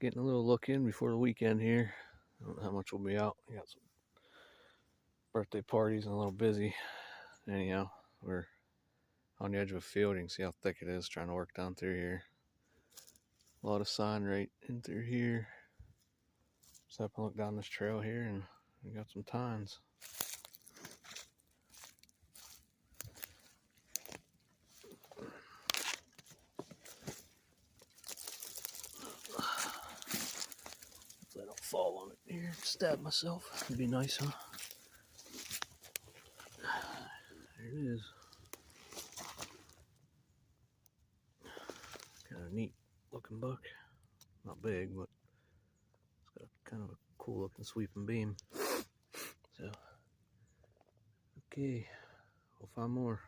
getting a little look in before the weekend here. I don't know how much we'll be out. We got some birthday parties and a little busy. Anyhow, we're on the edge of a field. You can see how thick it is trying to work down through here. A lot of sign right in through here. So I can look down this trail here and we got some tines. Hopefully I don't fall on it here and stab myself. It'd be nice, huh? There it is. Kind of neat looking buck. Not big, but it's got kind of a cool looking sweeping beam. So, okay, we'll find more.